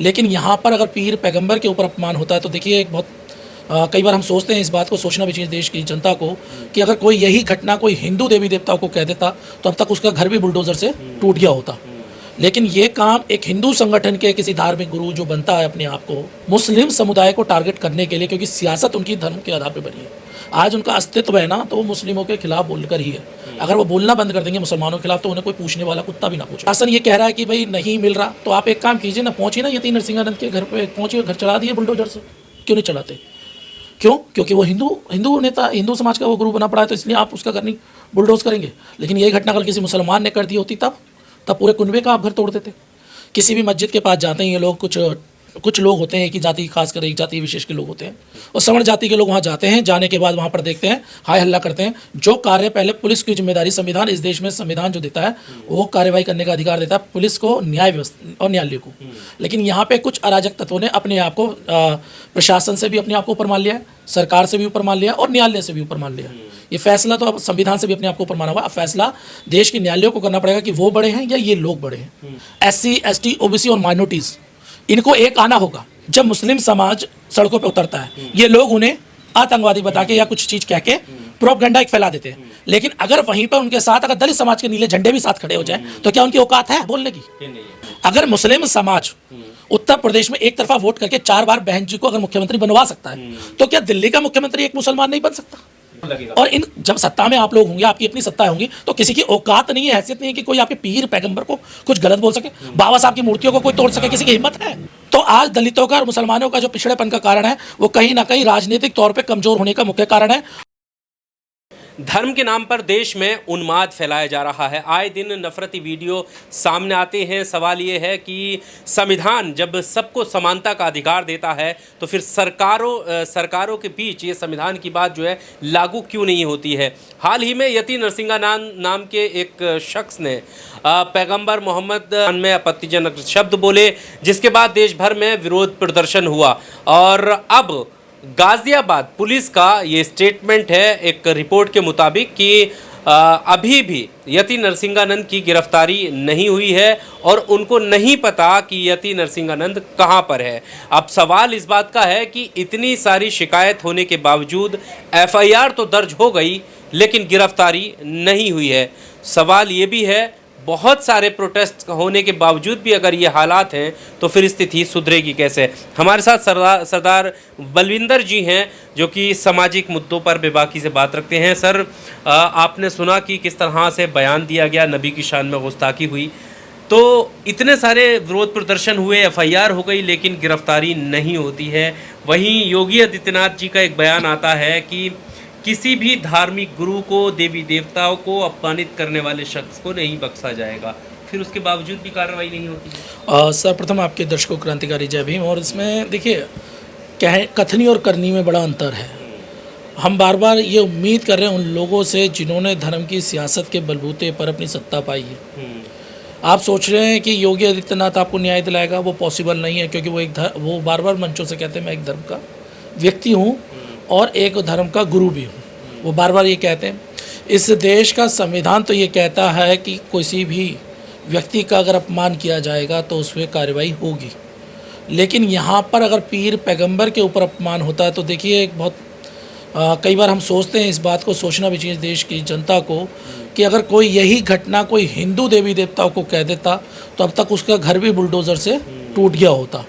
लेकिन यहाँ पर अगर पीर पैगंबर के ऊपर अपमान होता है तो देखिए एक बहुत कई बार हम सोचते हैं, इस बात को सोचना भी चाहिए देश की जनता को कि अगर कोई यही घटना कोई हिंदू देवी देवताओं को कह देता तो अब तक उसका घर भी बुलडोज़र से टूट गया होता। लेकिन ये काम एक हिंदू संगठन के किसी धार्मिक गुरु जो बनता है अपने आप को मुस्लिम समुदाय को टारगेट करने के लिए, क्योंकि सियासत उनकी धर्म के आधार पर बनी है। आज उनका अस्तित्व है ना तो वो मुस्लिमों के खिलाफ बोलकर ही है। अगर वो बोलना बंद कर देंगे मुसलमानों के खिलाफ तो उन्हें कोई पूछने वाला कुत्ता भी ना पूछे। शासन ये कह रहा है कि भाई नहीं मिल रहा तो आप एक काम कीजिए ना, पहुंचिए ना यति नरसिंहानंद के घर पे पहुंचिए, घर चला दिए बुलडोजर से। क्यों नहीं चलाते? क्यों? क्योंकि वो हिंदू नेता, हिंदू समाज का वो गुरु बना पड़ा है तो इसलिए आप उसका घर नहीं बुलडोज करेंगे। लेकिन यही घटना अगर किसी मुसलमान ने कर दी होती तब पूरे कुनबे का आप घर तोड़ देते। किसी भी मस्जिद के पास जाते हैं ये लोग, कुछ लोग होते हैं कि जाति खासकर एक जाति विशेष के लोग होते हैं और सवर्ण जाति के लोग वहाँ जाते हैं। जाने के बाद वहाँ पर देखते हैं, हाय हल्ला करते हैं। जो कार्य पहले पुलिस की जिम्मेदारी, संविधान इस देश में संविधान जो देता है वो कार्रवाई करने का अधिकार देता है पुलिस को, न्याय व्यवस्था और न्यायालय को। लेकिन यहाँ पे कुछ अराजक तत्वों ने अपने आप को प्रशासन से भी अपने आप को ऊपर मान लिया है, सरकार से भी ऊपर मान लिया और न्यायालय से भी ऊपर मान लिया। ये फैसला तो अब संविधान से भी अपने आप को ऊपर माना हुआ। अब फैसला देश के न्यायालयों को करना पड़ेगा कि वो बड़े हैं या ये लोग बड़े हैं। SC, ST, OBC और माइनॉरिटीज़ इनको एक आना होगा। जब मुस्लिम समाज सड़कों पे उतरता है ये लोग उन्हें आतंकवादी बता के या कुछ चीज़ कह के प्रोपगेंडा एक फैला देते हैं। लेकिन अगर वहीं पर उनके साथ अगर दलित समाज के नीले झंडे भी साथ खड़े हो जाए तो क्या उनकी औकात है बोलने की? अगर मुस्लिम समाज उत्तर प्रदेश में एक तरफा वोट करके 4 बार बहन जी को अगर मुख्यमंत्री बनवा सकता है तो क्या दिल्ली का मुख्यमंत्री एक मुसलमान नहीं बन सकता? और इन जब सत्ता में आप लोग होंगे, आपकी अपनी सत्ता होंगी तो किसी की औकात नहीं है, हैसियत नहीं है कि कोई आपके पीर पैगंबर को कुछ गलत बोल सके, बाबा साहब की मूर्तियों को कोई तोड़ सके, किसी की हिम्मत है? तो आज दलितों का और मुसलमानों का जो पिछड़ेपन का कारण है वो कहीं ना कहीं राजनीतिक तौर पे कमजोर होने का मुख्य कारण है। धर्म के नाम पर देश में उन्माद फैलाया जा रहा है। आए दिन नफरती वीडियो सामने आते हैं। सवाल ये है कि संविधान जब सबको समानता का अधिकार देता है तो फिर सरकारों के बीच ये संविधान की बात जो है लागू क्यों नहीं होती है। हाल ही में यति नरसिंहानंद नाम के एक शख्स ने पैगंबर मोहम्मद में आपत्तिजनक शब्द बोले, जिसके बाद देश भर में विरोध प्रदर्शन हुआ। और अब गाजियाबाद पुलिस का ये स्टेटमेंट है एक रिपोर्ट के मुताबिक कि अभी भी यति नरसिंहानंद की गिरफ्तारी नहीं हुई है और उनको नहीं पता कि यति नरसिंहानंद कहां पर है। अब सवाल इस बात का है कि इतनी सारी शिकायत होने के बावजूद FIR तो दर्ज हो गई लेकिन गिरफ्तारी नहीं हुई है। सवाल ये भी है बहुत सारे प्रोटेस्ट होने के बावजूद भी अगर ये हालात हैं तो फिर स्थिति सुधरेगी कैसे। हमारे साथ सरदार बलविंदर जी हैं जो कि सामाजिक मुद्दों पर बेबाकी से बात रखते हैं। सर, आपने सुना कि किस तरह से बयान दिया गया, नबी की शान में गुस्ताखी हुई, तो इतने सारे विरोध प्रदर्शन हुए, FIR हो गई लेकिन गिरफ्तारी नहीं होती है। वहीं योगी आदित्यनाथ जी का एक बयान आता है कि किसी भी धार्मिक गुरु को, देवी देवताओं को अपमानित करने वाले शख्स को नहीं बख्शा जाएगा, फिर उसके बावजूद भी कार्रवाई नहीं होती है। सर्वप्रथम आपके दर्शकों क्रांतिकारी जय भीम। और इसमें देखिए कथनी और करनी में बड़ा अंतर है। हम बार बार ये उम्मीद कर रहे हैं उन लोगों से जिन्होंने धर्म की सियासत के बलबूते पर अपनी सत्ता पाई है। आप सोच रहे हैं कि योगी आदित्यनाथ आपको न्याय दिलाएगा, वो पॉसिबल नहीं है। क्योंकि वो बार बार मंचों से कहते हैं मैं एक धर्म का व्यक्ति हूँ और एक धर्म का गुरु भी हूँ। वो बार बार ये कहते हैं। इस देश का संविधान तो ये कहता है कि किसी भी व्यक्ति का अगर अपमान किया जाएगा तो उस पर कार्रवाई होगी। लेकिन यहाँ पर अगर पीर पैगंबर के ऊपर अपमान होता है तो देखिए एक बहुत कई बार हम सोचते हैं, इस बात को सोचना भी चाहिए देश की जनता को कि अगर कोई यही घटना कोई हिंदू देवी देवताओं को कह देता तो अब तक उसका घर भी बुलडोज़र से टूट गया होता।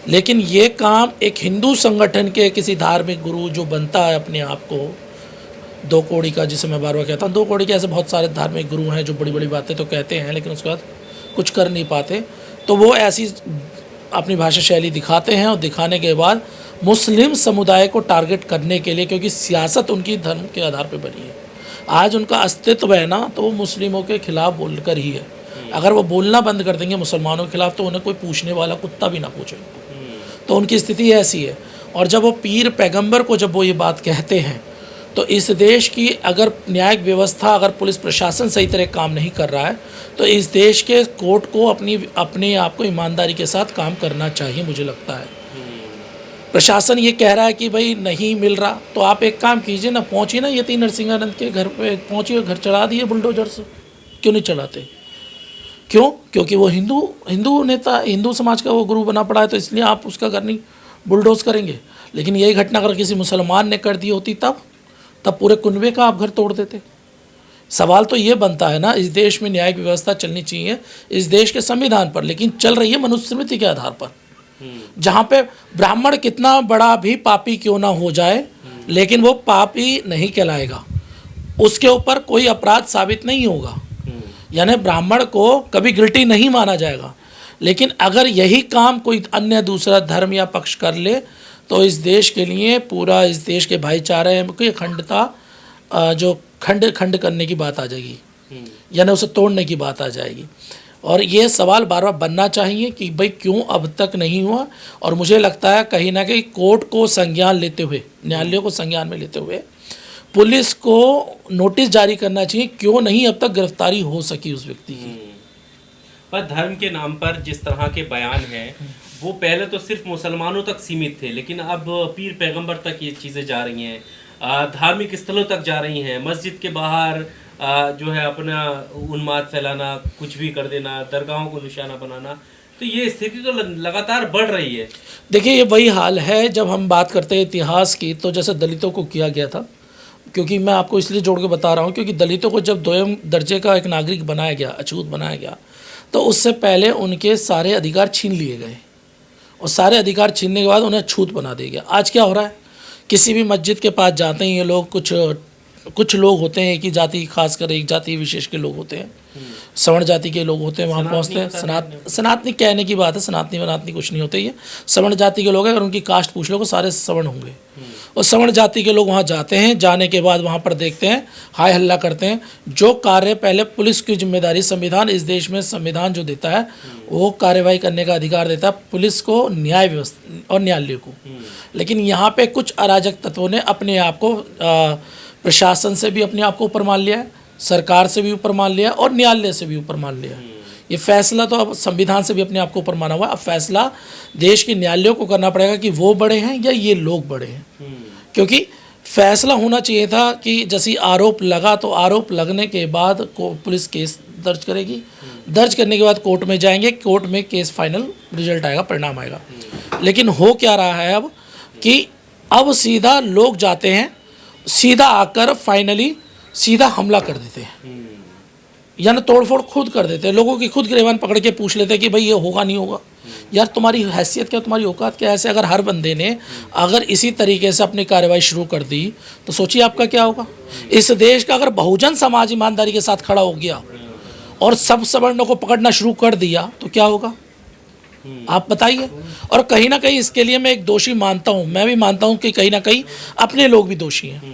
लेकिन ये काम एक हिंदू संगठन के किसी धार्मिक गुरु जो बनता है अपने आप को 2 कौड़ी का, जिसे मैं बार बार कहता हूँ, 2 कौड़ी के ऐसे बहुत सारे धार्मिक गुरु हैं जो बड़ी बड़ी बातें तो कहते हैं लेकिन उसके बाद कुछ कर नहीं पाते। तो वो ऐसी अपनी भाषा शैली दिखाते हैं और दिखाने के बाद मुस्लिम समुदाय को टारगेट करने के लिए, क्योंकि सियासत उनकी धर्म के आधार पर बनी है। आज उनका अस्तित्व है ना तो वो मुस्लिमों के खिलाफ बोलकर ही है। अगर वो बोलना बंद कर देंगे मुसलमानों के खिलाफ तो उन्हें कोई पूछने वाला कुत्ता भी ना पूछे। तो उनकी स्थिति ऐसी है। और जब वो पीर पैगंबर को जब वो ये बात कहते हैं तो इस देश की अगर न्यायिक व्यवस्था, अगर पुलिस प्रशासन सही तरह काम नहीं कर रहा है तो इस देश के कोर्ट को अपने आप को ईमानदारी के साथ काम करना चाहिए। मुझे लगता है प्रशासन ये कह रहा है कि भाई नहीं मिल रहा तो आप एक काम कीजिए ना, पहुँचिए ना यति नरसिंहानंद के घर पे पहुँचिए, घर चला दिए बुलडोजर से। क्यों नहीं चलाते? क्यों? क्योंकि वो हिंदू नेता, हिंदू समाज का वो गुरु बना पड़ा है, तो इसलिए आप उसका घर नहीं बुलडोज करेंगे। लेकिन यही घटना अगर किसी मुसलमान ने कर दी होती तब पूरे कुनबे का आप घर तोड़ देते। सवाल तो ये बनता है ना, इस देश में न्यायिक व्यवस्था चलनी चाहिए इस देश के संविधान पर, लेकिन चल रही है मनुस्मृति के आधार पर, जहाँ पे ब्राह्मण कितना बड़ा भी पापी क्यों ना हो जाए, लेकिन वो पापी नहीं कहलाएगा, उसके ऊपर कोई अपराध साबित नहीं होगा, यानी ब्राह्मण को कभी गिल्टी नहीं माना जाएगा। लेकिन अगर यही काम कोई अन्य दूसरा धर्म या पक्ष कर ले तो इस देश के लिए, पूरा इस देश के भाईचारे की अखंडता, जो खंड करने की बात आ जाएगी, यानी उसे तोड़ने की बात आ जाएगी। और ये सवाल बार बार बनना चाहिए कि भाई क्यों अब तक नहीं हुआ। और मुझे लगता है कहीं ना कहीं कोर्ट को संज्ञान लेते हुए, न्यायालयों को संज्ञान में लेते हुए पुलिस को नोटिस जारी करना चाहिए, क्यों नहीं अब तक गिरफ्तारी हो सकी उस व्यक्ति की। पर धर्म के नाम पर जिस तरह के बयान हैं वो पहले तो सिर्फ मुसलमानों तक सीमित थे, लेकिन अब पीर पैगंबर तक ये चीज़ें जा रही हैं, धार्मिक स्थलों तक जा रही हैं, मस्जिद के बाहर जो है अपना उन्माद फैलाना, कुछ भी कर देना, दरगाहों को निशाना बनाना, तो ये स्थिति तो लगातार बढ़ रही है। देखिए ये वही हाल है जब हम बात करते हैं इतिहास की, तो जैसे दलितों को किया गया था, क्योंकि मैं आपको इसलिए जोड़ के बता रहा हूँ क्योंकि दलितों को जब दोयम दर्जे का एक नागरिक बनाया गया, अछूत बनाया गया, तो उससे पहले उनके सारे अधिकार छीन लिए गए, और सारे अधिकार छीनने के बाद उन्हें अछूत बना दिया गया। आज क्या हो रहा है, किसी भी मस्जिद के पास जाते हैं ये लोग, कुछ लोग होते हैं कि जाति, खासकर एक जाति विशेष के लोग होते हैं, सवर्ण जाति के लोग होते हैं, वहाँ पहुँचते हैं। सनातनी कहने की बात है, सनातनी वनातनी कुछ नहीं होते, ये सवर्ण जाति के लोग हैं। अगर उनकी कास्ट पूछ लो तो सारे सवर्ण होंगे, और सवर्ण जाति के लोग वहाँ जाते हैं, जाने के बाद वहाँ पर देखते हैं, हाय हल्ला करते हैं। जो कार्य पहले पुलिस की जिम्मेदारी, संविधान, इस देश में संविधान जो देता है वो कार्रवाई करने का अधिकार देता है पुलिस को, न्याय व्यवस्था और न्यायालय को। लेकिन यहाँ पे कुछ अराजक तत्वों ने अपने आप को प्रशासन से भी अपने आप को ऊपर मान लिया है, सरकार से भी ऊपर मान लिया और न्यायालय से भी ऊपर मान लिया। ये फैसला तो अब संविधान से भी अपने आप को ऊपर माना हुआ है। अब फैसला देश के न्यायालयों को करना पड़ेगा कि वो बड़े हैं या ये लोग बड़े हैं, क्योंकि फैसला होना चाहिए था कि जैसे आरोप लगा तो आरोप लगने के बाद पुलिस केस दर्ज करेगी, दर्ज करने के बाद कोर्ट में जाएंगे, कोर्ट में केस फाइनल रिजल्ट आएगा, परिणाम आएगा। लेकिन हो क्या रहा है अब कि अब सीधा लोग जाते हैं, सीधा आकर फाइनली सीधा हमला कर देते हैं, यानी तोड़फोड़ खुद कर देते हैं, लोगों की खुद गिरफ्तार पकड़ के पूछ लेते हैं कि भाई ये होगा नहीं होगा। यार तुम्हारी हैसियत क्या, तुम्हारी औकात क्या? ऐसे अगर हर बंदे ने अगर इसी तरीके से अपनी कार्रवाई शुरू कर दी तो सोचिए आपका क्या होगा। इस देश का अगर बहुजन समाज ईमानदारी के साथ खड़ा हो गया और सब सवर्णों को पकड़ना शुरू कर दिया तो क्या होगा, आप बताइए। और कहीं ना कहीं इसके लिए मैं एक दोषी मानता हूँ, मैं भी मानता हूँ कि कहीं ना कहीं अपने लोग भी दोषी हैं,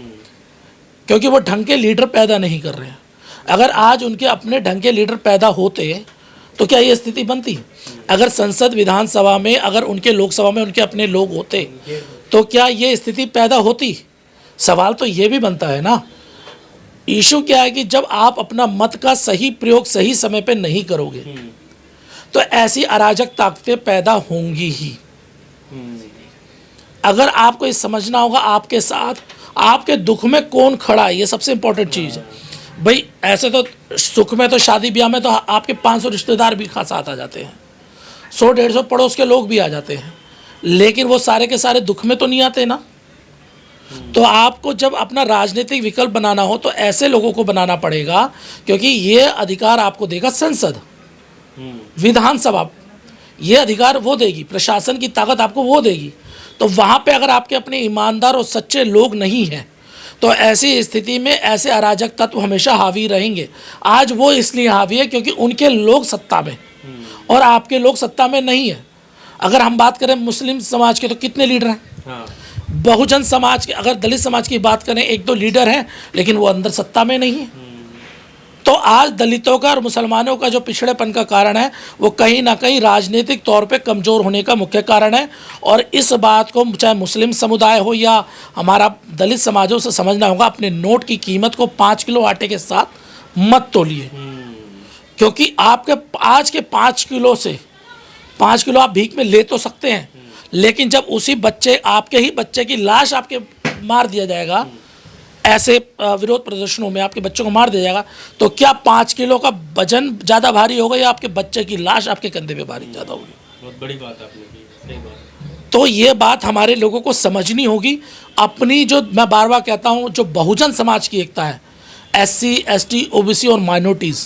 क्योंकि वो ढंग के लीडर पैदा नहीं कर रहे हैं। अगर आज उनके अपने ढंग के लीडर पैदा होते तो क्या ये स्थिति बनती? अगर संसद विधानसभा में, अगर उनके लोकसभा में उनके अपने लोग होते तो क्या ये स्थिति पैदा होती? सवाल तो ये भी बनता है ना। इशू क्या है कि जब आप अपना मत का सही प्रयोग सही समय पे नहीं करोगे तो ऐसी अराजक ताकतें पैदा होंगी ही। अगर आपको ये समझना होगा आपके साथ आपके दुख में कौन खड़ा है, ये सबसे इंपॉर्टेंट चीज़ है। भाई ऐसे तो सुख में तो शादी ब्याह में तो आपके 500 रिश्तेदार भी साथ आ जाते हैं, 100-150 पड़ोस के लोग भी आ जाते हैं, लेकिन वो सारे के सारे दुख में तो नहीं आते ना। तो आपको जब अपना राजनीतिक विकल्प बनाना हो तो ऐसे लोगों को बनाना पड़ेगा, क्योंकि ये अधिकार आपको देगा संसद, विधानसभा, ये अधिकार वो देगी, प्रशासन की ताकत आपको वो देगी। तो वहाँ पे अगर आपके अपने ईमानदार और सच्चे लोग नहीं हैं तो ऐसी स्थिति में ऐसे अराजक तत्व हमेशा हावी रहेंगे। आज वो इसलिए हावी है क्योंकि उनके लोग सत्ता में और आपके लोग सत्ता में नहीं है। अगर हम बात करें मुस्लिम समाज के तो कितने लीडर हैं? हाँ। बहुजन समाज के, अगर दलित समाज की बात करें 1-2 लीडर हैं, लेकिन वो अंदर सत्ता में नहीं है। तो आज दलितों का और मुसलमानों का जो पिछड़ेपन का कारण है वो कहीं ना कहीं राजनीतिक तौर पे कमज़ोर होने का मुख्य कारण है। और इस बात को चाहे मुस्लिम समुदाय हो या हमारा दलित समाज हो, उसे समझना होगा। अपने नोट की कीमत को 5 किलो आटे के साथ मत तोलिए, क्योंकि आपके आज के 5 किलो से 5 किलो आप भीख में ले तो सकते हैं, लेकिन जब उसी बच्चे, आपके ही बच्चे की लाश आपके मार दिया जाएगा ऐसे विरोध प्रदर्शनों में आपके बच्चों को मार दिया जाएगा, तो क्या 5 किलो का वजन ज़्यादा भारी होगा या आपके बच्चे की लाश आपके कंधे पे भारी ज़्यादा होगी? बहुत बड़ी बात आपने की, सही बात। तो ये बात हमारे लोगों को समझनी होगी। अपनी जो मैं बार बार कहता हूँ, जो बहुजन समाज की एकता है, SC, ST, OBC और माइनॉरिटीज़,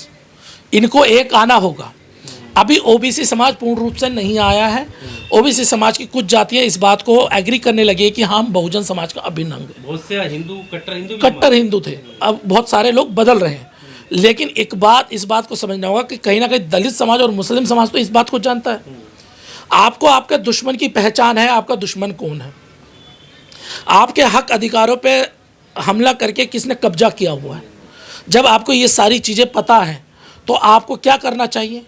इनको एक आना होगा। अभी OBC समाज पूर्ण रूप से नहीं आया है। OBC समाज की कुछ जातियां इस बात को एग्री करने लगी कि हम बहुजन समाज का अभिन्न अंग हैं। बहुत से हिंदू कट्टर हिंदू थे, अब बहुत सारे लोग बदल रहे हैं। लेकिन एक बात, इस बात को समझना होगा कि कहीं ना कहीं दलित समाज और मुस्लिम समाज तो इस बात को जानता है। आपको आपके दुश्मन की पहचान है, आपका दुश्मन कौन है। आपके हक अधिकारों पे हमला करके किसने कब्जा किया हुआ है। जब आपको ये सारी चीज़ें पता है तो आपको क्या करना चाहिए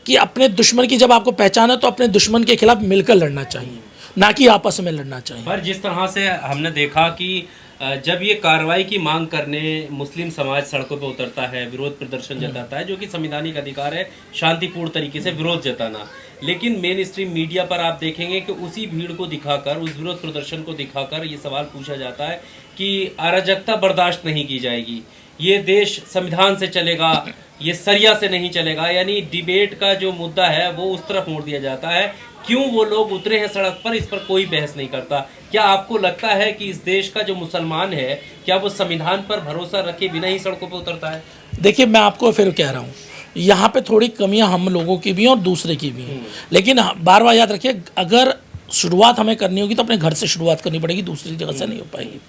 कि अपने दुश्मन की जब आपको पहचान है तो अपने दुश्मन के खिलाफ मिलकर लड़ना चाहिए, ना कि आपस में लड़ना चाहिए। पर जिस तरह से हमने देखा कि जब ये कार्रवाई की मांग करने मुस्लिम समाज सड़कों पर उतरता है, विरोध प्रदर्शन जताता है, जो कि संवैधानिक अधिकार है शांतिपूर्ण तरीके से विरोध जताना, लेकिन मेन स्ट्रीम मीडिया पर आप देखेंगे कि उसी भीड़ को दिखाकर, उस विरोध प्रदर्शन को दिखाकर ये सवाल पूछा जाता है कि अराजकता बर्दाश्त नहीं की जाएगी, ये देश संविधान से चलेगा, ये सरिया से नहीं चलेगा। यानी डिबेट का जो मुद्दा है वो उस तरफ मोड़ दिया जाता है। क्यों वो लोग उतरे हैं सड़क पर, इस पर कोई बहस नहीं करता। क्या आपको लगता है कि इस देश का जो मुसलमान है, क्या वो संविधान पर भरोसा रखे बिना ही सड़कों पर उतरता है? देखिए, मैं आपको फिर कह रहा हूँ, यहाँ पे थोड़ी कमियाँ हम लोगों की भी हैं और दूसरे की भी हैं। लेकिन बार बार याद रखिए, अगर शुरुआत हमें करनी होगी तो अपने घर से शुरुआत करनी पड़ेगी, दूसरी जगह से नहीं हो पाएगी।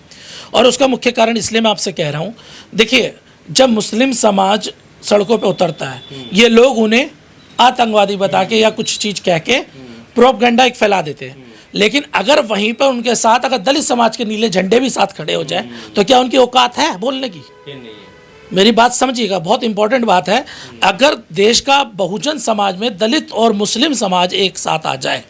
और उसका मुख्य कारण इसलिए मैं आपसे कह रहा हूँ, देखिए, जब मुस्लिम समाज सड़कों पे उतरता है, ये लोग उन्हें आतंकवादी बता के या कुछ चीज़ कह के प्रोपगेंडा एक फैला देते हैं। लेकिन अगर वहीं पर उनके साथ अगर दलित समाज के नीले झंडे भी साथ खड़े हो जाए तो क्या उनकी औकात है बोलने की? मेरी बात समझिएगा, बहुत इंपॉर्टेंट बात है। अगर देश का बहुजन समाज में दलित और मुस्लिम समाज एक साथ आ जाए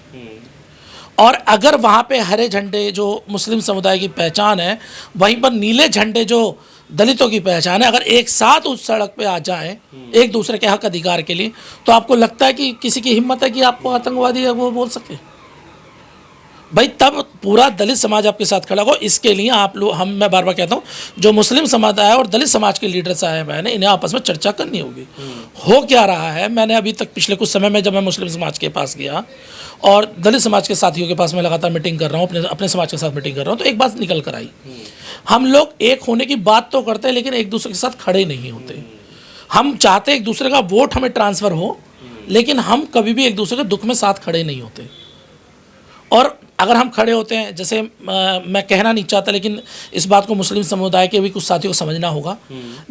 और अगर वहाँ पे हरे झंडे जो मुस्लिम समुदाय की पहचान है, वहीं पर नीले झंडे जो दलितों की पहचान है, अगर एक साथ उस सड़क पे आ जाएं एक दूसरे के हक अधिकार के लिए, तो आपको लगता है कि किसी की हिम्मत है कि आपको आतंकवादी है वो बोल सके? भाई, तब पूरा दलित समाज आपके साथ खड़ा हो। इसके लिए आप लोग, मैं बार बार कहता हूँ, जो मुस्लिम समुदाय और दलित समाज के लीडर साहब हैं, इन्हें आपस में चर्चा करनी होगी। हो क्या रहा है, मैंने अभी तक पिछले कुछ समय में जब मैं मुस्लिम समाज के पास गया और दलित समाज के साथियों के पास मैं लगातार मीटिंग कर रहा हूँ, अपने समाज के साथ मीटिंग कर रहा हूँ, तो एक बात निकल कर आई, हम लोग एक होने की बात तो करते हैं लेकिन एक दूसरे के साथ खड़े नहीं होते। हम चाहते एक दूसरे का वोट हमें ट्रांसफ़र हो, लेकिन हम कभी भी एक दूसरे के दुख में साथ खड़े नहीं होते। और अगर हम खड़े होते हैं, जैसे मैं कहना नहीं चाहता, लेकिन इस बात को मुस्लिम समुदाय के भी कुछ साथियों को समझना होगा।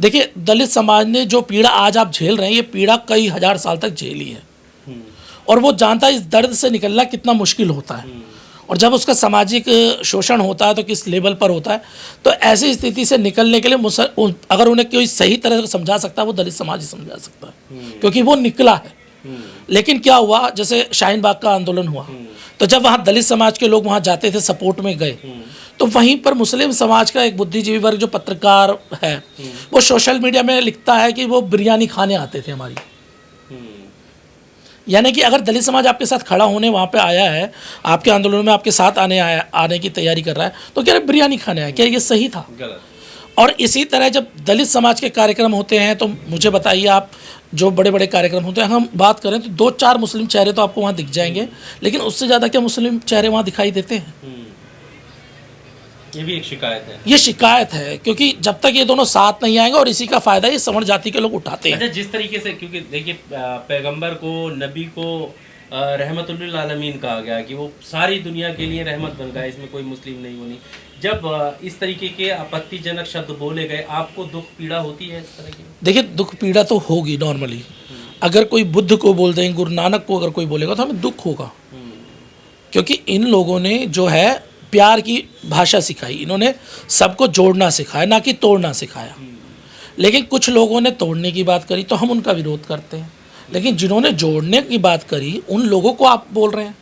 देखिए, दलित समाज ने जो पीड़ा आज आप झेल रहे हैं, ये पीड़ा कई हजार साल तक झेली है और वो जानता है इस दर्द से निकलना कितना मुश्किल होता है और जब उसका सामाजिक शोषण होता है तो किस लेवल पर होता है। तो ऐसी स्थिति से निकलने के लिए अगर उन्हें कोई सही तरह से समझा सकता है, वो दलित समाज ही समझा सकता है, क्योंकि वो निकला है। लेकिन क्या हुआ, जैसे शाहीन बाग का आंदोलन हुआ, तो जब वहाँ दलित समाज के लोग वहाँ जाते थे, सपोर्ट में गए, तो वहीं पर मुस्लिम समाज का एक बुद्धिजीवी वर्ग जो पत्रकार है, वो सोशल मीडिया में लिखता है कि वो बिरयानी खाने आते थे हमारी। यानी कि अगर दलित समाज आपके साथ खड़ा होने वहाँ पे आया है, आपके आंदोलन में आपके साथ आने की तैयारी कर रहा है, तो क्या बिरयानी खाने आया? क्या ये सही था? और इसी तरह जब दलित समाज के कार्यक्रम होते हैं, तो मुझे बताइए, आप जो बड़े बड़े कार्यक्रम होते हैं, हम बात करें तो 2-4 मुस्लिम चेहरे तो आपको वहाँ दिख जाएंगे, लेकिन उससे ज़्यादा क्या मुस्लिम चेहरे वहाँ दिखाई देते हैं? ये भी एक शिकायत है। ये शिकायत है, क्योंकि जब तक ये दोनों साथ नहीं आएंगे, और इसी का फ़ायदा ये सवर्ण जाति के लोग उठाते हैं। अच्छा, जिस तरीके से, क्योंकि देखिए, पैगंबर को, नबी को रहमतुल्लिल आलमीन कहा गया कि वो सारी दुनिया के लिए रहमत बन गया, इसमें कोई मुस्लिम नहीं होनी। जब इस तरीके के आपत्तिजनक शब्द बोले गए, आपको दुख पीड़ा होती है इस तरह की? देखिए, दुख पीड़ा तो होगी नॉर्मली। अगर कोई बुद्ध को बोल दें, गुरु नानक को अगर कोई बोलेगा, तो हमें दुख होगा, क्योंकि इन लोगों ने जो है प्यार की भाषा सिखाई, इन्होंने सबको जोड़ना सिखाया, ना कि तोड़ना सिखाया। लेकिन कुछ लोगों ने तोड़ने की बात करी तो हम उनका विरोध करते हैं, लेकिन जिन्होंने जोड़ने की बात करी उन लोगों को आप बोल रहे हैं।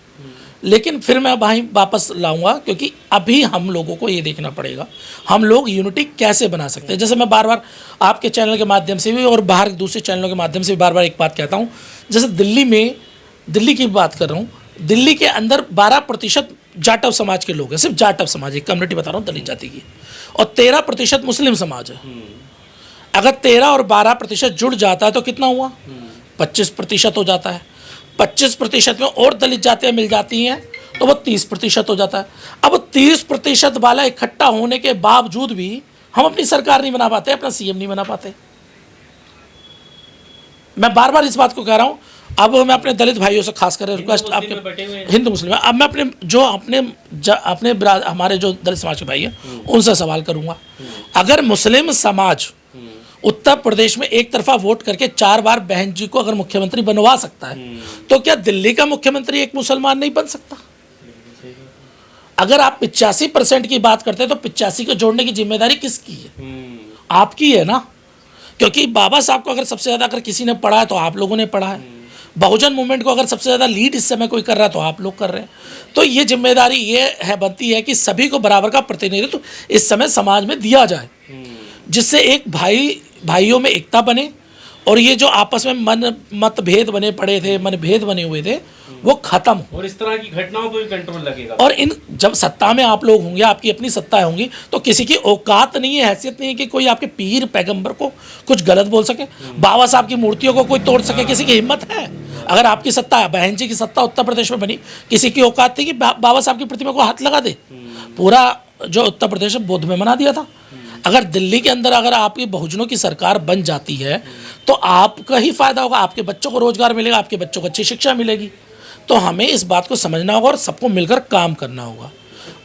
लेकिन फिर मैं वहीं वापस लाऊंगा, क्योंकि अभी हम लोगों को ये देखना पड़ेगा हम लोग यूनिटी कैसे बना सकते हैं। जैसे मैं बार बार आपके चैनल के माध्यम से भी और बाहर दूसरे चैनलों के माध्यम से भी बार बार एक बात कहता हूँ, जैसे दिल्ली की बात कर रहा हूँ, दिल्ली के अंदर 12% जाटव समाज के लोग हैं, सिर्फ जाटव समाज, एक कम्युनिटी बता रहा हूँ दलित जाति की, और 13% मुस्लिम समाज है। अगर 13 और 12% जुड़ जाता है तो कितना हुआ? 25% हो जाता है। 25% में और दलित जातियाँ मिल जाती हैं तो वो 30% हो जाता है। अब 30% वाला इकट्ठा होने के बावजूद भी हम अपनी सरकार नहीं बना पाते, अपना सीएम नहीं बना पाते। मैं बार बार इस बात को कह रहा हूँ। अब मैं अपने दलित भाइयों से खासकर रिक्वेस्ट, आपके हिंदू मुस्लिम है, अब मैं अपने हमारे जो दलित समाज के भाई हैं उनसे सवाल करूंगा, अगर मुस्लिम समाज उत्तर प्रदेश में एक तरफा वोट करके 4 बार बहन जी को अगर मुख्यमंत्री बनवा सकता है तो क्या दिल्ली का मुख्यमंत्री एक मुसलमान नहीं बन सकता? अगर आप 85% की बात करते हैं तो 85 को जोड़ने की जिम्मेदारी किसकी है? आपकी है ना, क्योंकि बाबा साहब को अगर सबसे ज़्यादा अगर किसी ने पढ़ा है तो आप लोगों ने पढ़ा है। बहुजन मूवमेंट को अगर सबसे ज़्यादा लीड इस समय कोई कर रहा है तो आप लोग कर रहे हैं। तो ये जिम्मेदारी ये है बनती है कि सभी को बराबर का प्रतिनिधित्व इस समय समाज में दिया जाए, जिससे एक भाइयों में एकता बने और ये जो आपस में मतभेद बने पड़े थे, मनभेद बने हुए थे, वो खत्म हो और इस तरह की घटनाओं पर भी कंट्रोल लगेगा। और इन जब सत्ता में आप लोग होंगे, आपकी अपनी सत्ता होंगी, तो किसी की औकात नहीं है, हैसियत नहीं है कि कोई आपके पीर पैगंबर को कुछ गलत बोल सके, बाबा साहब की मूर्तियों को कोई तोड़ सके। किसी की हिम्मत है? अगर आपकी सत्ता है, बहन जी की सत्ता उत्तर प्रदेश में बनी, किसी की औकात थी कि बाबा साहब की प्रतिमा को हाथ लगा दे? पूरा जो उत्तर प्रदेश बौद्ध में बना दिया था। अगर दिल्ली के अंदर अगर आपकी बहुजनों की सरकार बन जाती है तो आपका ही फायदा होगा, आपके बच्चों को रोजगार मिलेगा, आपके बच्चों को अच्छी शिक्षा मिलेगी। तो हमें इस बात को समझना होगा और सबको मिलकर काम करना होगा।